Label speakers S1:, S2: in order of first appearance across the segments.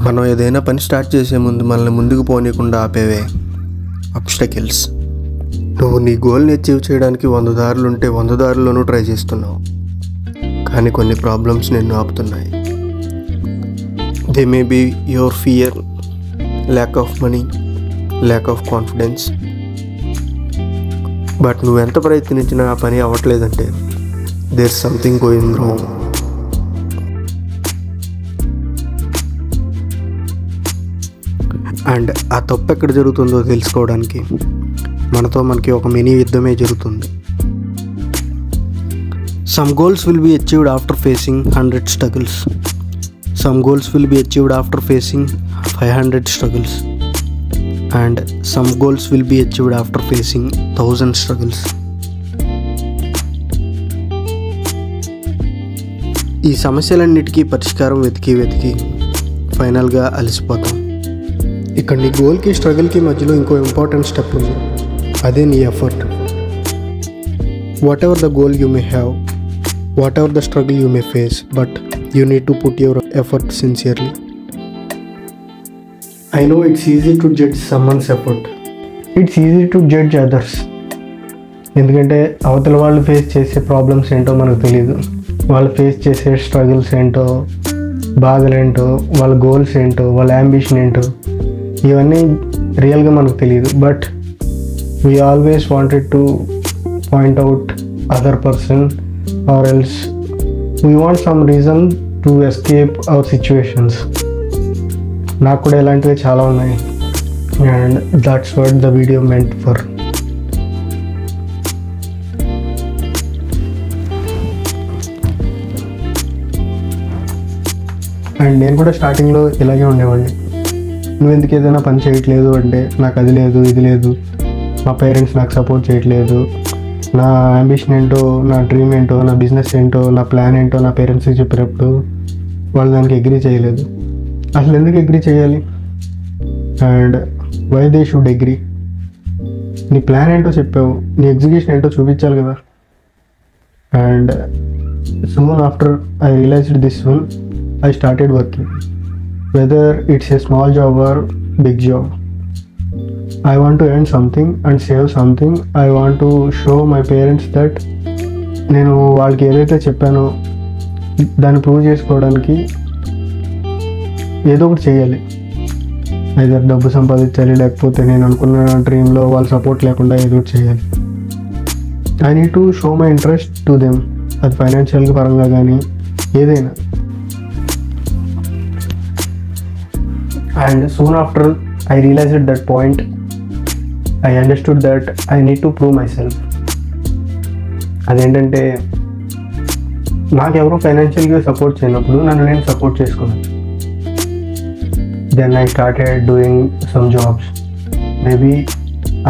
S1: మనం ఏదైనా పని స్టార్ట్ చేసే ముందు మనల్ని ముందుకు పోనీయకుండా ఆపేవే అబ్స్టకిల్స్. నువ్వు నీ గోల్ని అచీవ్ చేయడానికి 100 దారులు ఉంటే 100 దారుల్లోనూ ట్రై చేస్తున్నావు, కానీ కొన్ని ప్రాబ్లమ్స్ నిన్ను ఆపుతున్నాయి. They may be your fear, lack of money, lack of confidence. But నువ్వెంత ప్రయత్నించినా ఆ పని అవ్వట్లేదంటే there something going wrong. And ఆ తప్పు ఎక్కడ జరుగుతుందో తెలుసుకోవడానికి మనకి ఒక మినీ యుద్ధమే జరుగుతుంది. Some goals will be achieved after facing 100 struggles. Some goals will be achieved after facing 500 struggles. And some goals will be achieved after facing 1000 struggles. ఈ సమస్యలన్నిటికీ పరిష్కారం వెతికి ఫైనల్గా అలసిపోతాం. ఇక్కడ నీ గోల్కి స్ట్రగుల్కి మధ్యలో ఇంకో ఇంపార్టెంట్ స్టెప్ ఉంది, అదే నీ effort. Whatever the goal you may have, whatever the struggle you may face, but you need to put your effort sincerely. I know it's easy to judge someone's effort, it's easy to judge others. ఎందుకంటే అవతల వాళ్ళు face చేసే problems ఏంటో మనకు తెలియదు, వాళ్ళు face చేసే struggles ఏంటో, బాధలేంటో, వాళ్ళ గోల్స్ ఏంటో, వాళ్ళ యాంబిషన్ ఏంటో, ఇవన్నీ రియల్గా మనకు తెలియదు. But we always wanted to point out other person or else we want some reason to escape our situations. నాకు కూడా ఇలాంటివి చాలా ఉన్నాయి, and that's what the video meant for. And నేను కూడా స్టార్టింగ్లో ఇలాగే ఉండేవాడిని. నువ్వు ఎందుకు ఏదైనా పని చేయట్లేదు అంటే నాకు అది లేదు, ఇది లేదు, మా పేరెంట్స్ నాకు సపోర్ట్ చేయట్లేదు, నా అంబిషన్ ఏంటో, నా డ్రీమ్ ఏంటో, నా బిజినెస్ ఏంటో, నా ప్లాన్ ఏంటో నా పేరెంట్స్కి చెప్పినప్పుడు వాళ్ళు దానికి అగ్రీ చేయలేదు. అసలు ఎందుకు అగ్రీ చేయాలి? And why they should agree? నీ ప్లాన్ ఏంటో చెప్పావు, నీ ఎగ్జిక్యూషన్ ఏంటో చూపించాలి కదా. And soon after I realised this one, I started working, whether it's a small job or big job. I want to earn something and save something. I want to show my parents that నేను వాళ్ళకి ఏదైతే చెప్పానో దాన్ని prove చేసుకోవడానికి ఏదో ఒకటి చేయాలి. Either డబ్బు సంపాదించాలి, లేకపోతే నేను అనుకున్న డ్రీమ్లో వాళ్ళ సపోర్ట్ లేకుండా ఏదో ఒకటి చేయాలి. I need to show my interest to them, అది ఫైనాన్షియల్ పరంగా కానీ ఏదైనా. And soon after I realized at that point, I understood that I need to prove myself. అదేంటంటే నాకెవరో ఫైనాన్షియల్గా సపోర్ట్ చేయనప్పుడు నన్ను నేను సపోర్ట్ చేసుకున్నాను. Then I started doing some jobs. Maybe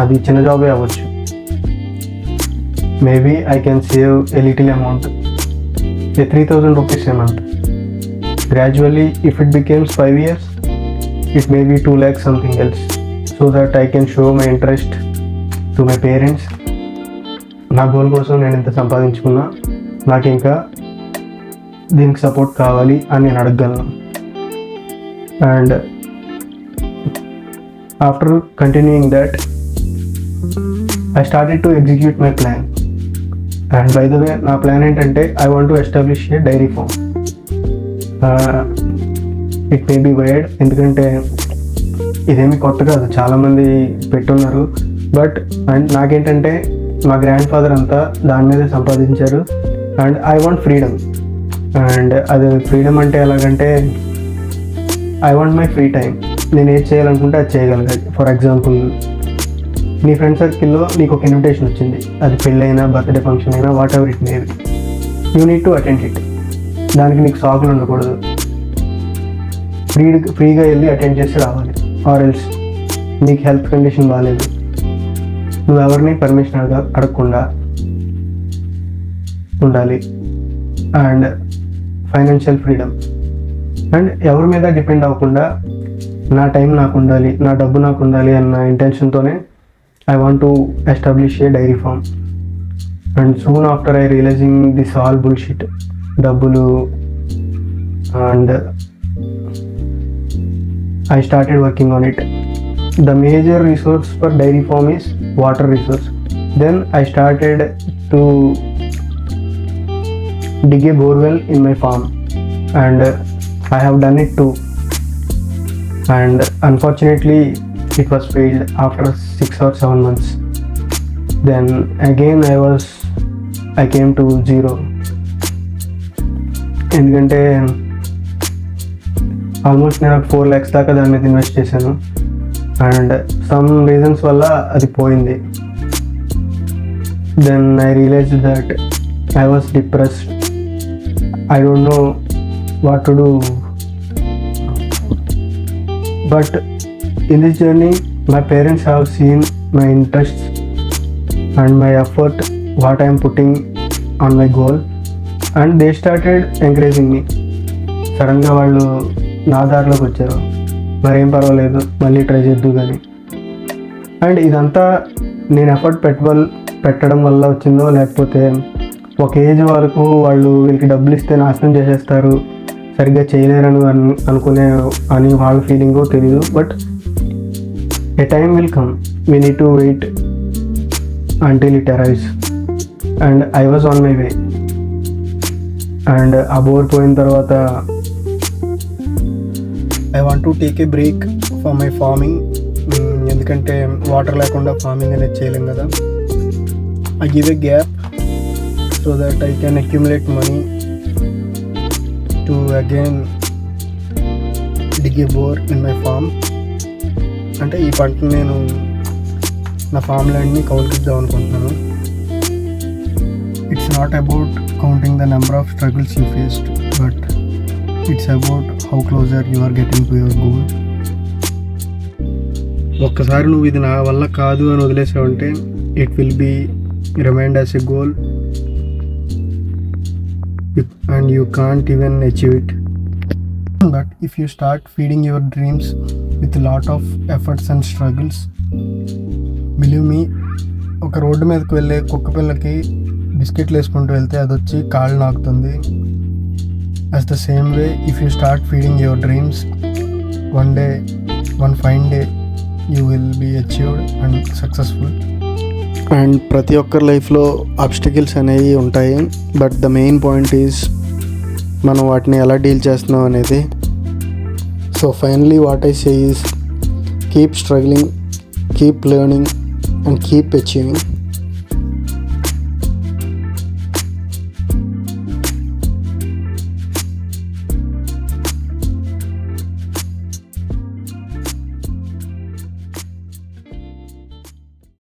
S1: అది చిన్న జాబే అవ్వచ్చు, maybe I can save a little amount, 3000 rupees a month. Gradually, if it becomes 5 years, it may be 2 lakhs something else, so that I can show my interest to my parents. నా goal కోసం నేను ఇంత సంపాదించుకున్నా, నాకు ఇంకా దీనికి support కావాలి అని నేను అడగగలను. And after continuing that I started to execute my plan. And by the way నా ప్లాన్ ఏంటంటే I want to establish a dairy farm. It may be wide, ఎందుకంటే ఇదేమి కొత్త కాదు, చాలామంది పెట్టున్నారు. బట్ అండ్ నాకేంటంటే మా గ్రాండ్ ఫాదర్ అంతా దాని మీదే సంపాదించారు. And I want freedom. And అది ఫ్రీడమ్ అంటే ఎలాగంటే I want my free time. నేను ఏది చేయాలనుకుంటే అది చేయగలగాలి. ఫర్ ఎగ్జాంపుల్, నీ ఫ్రెండ్ సర్కిల్లో నీకు ఒక ఇన్విటేషన్ వచ్చింది, అది పెళ్ళైనా బర్త్డే ఫంక్షన్ అయినా what ever it may be, you need to attend it. దానికి నీకు సాకులు ఉండకూడదు, ఫ్రీగా వెళ్ళి అటెండ్ చేసి రావాలి. ఆర్ ఎల్స్ నీకు హెల్త్ కండిషన్ బాగాలేదు, నువ్వు ఎవరిని పర్మిషన్ అడగకుండా ఉండాలి. And financial freedom. అండ్ ఎవరి మీద డిపెండ్ అవ్వకుండా నా టైం నాకు ఉండాలి, నా డబ్బు నాకు ఉండాలి అన్న ఇంటెన్షన్తోనే I want to establish a dairy farm. And soon after I realizing this all bullshit, డబ్బులు and I started working on it. The major resource for dairy farm is water resource. Then I started to dig a borewell in my farm, and I have done it too. And unfortunately, it was failed after 6 or 7 months. Then again I came to zero. ఎందుకంటే almost నేను 4 lakhs దాకా దాని మీద invest చేశాను, and some reasons వల్ల అది పోయింది. Then I realised that I was depressed. I don't know what to do. But in this journey my parents have seen my interests and my effort, what I am putting on my goal, and they started encouraging me. సడన్గా వాళ్ళు నా దారిలోకి వచ్చారు, మరేం పర్వాలేదు మళ్ళీ try చేద్దు కానీ. And ఇదంతా నేను ఎఫర్ట్ పెట్టడం వల్ల వచ్చిందో, లేకపోతే ఒక ఏజ్ వరకు వాళ్ళు వీళ్ళకి డబ్బులు ఇస్తే నాశనం చేసేస్తారు, సరిగ్గా చేయలేరని అని వాళ్ళ ఫీలింగో తెలీదు. But a time will come, we need to wait until it arrives, and I was on my way. And ఆ బోర్ పోయిన తర్వాత I want to take a break for my farming, ఎందుకంటే వాటర్ లేకుండా ఫార్మింగ్ అనేది చేయలేం కదా. I give a gap so that I can accumulate money to again dig a bore in my farm. అంటే ఈ పంటను నేను నా ఫామ్ ల్యాండ్ని కౌలుకిద్దాం అనుకుంటున్నాను. It's not about counting the number of struggles you faced, but it's about how closer you are getting to your goal. ఒక్కసారి నువ్వు ఇది నా వల్ల కాదు అని వదిలేసావంటే it will be remind as a goal and you can't even achieve it. But if you start feeding your dreams with a lot of efforts and struggles, believe me, ఒక road మీదకి వెళ్ళే కుక్క పిల్లకి బిస్కెట్లు వేసుకుంటూ వెళ్తే అది వచ్చి కాళ్ళు నాకుతుంది. as the same way, if you start feeding your dreams, one fine day you will be achieved and successful. And ప్రతి ఒక్కరి లైఫ్లో ఆబ్స్టికల్స్ అనేవి ఉంటాయి, but the main point is మనం వాటిని ఎలా డీల్ చేస్తున్నాం అనేది. So finally what I say is keep struggling, keep learning and keep achieving.